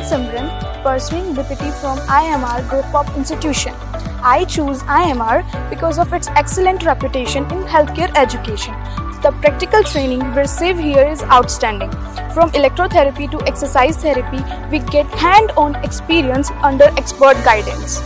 Simran, pursuing BPT from IAMR Group of Institutions. I choose IAMR because of its excellent reputation in healthcare education. The practical training we receive here is outstanding. From electrotherapy to exercise therapy, we get hand-on experience under expert guidance.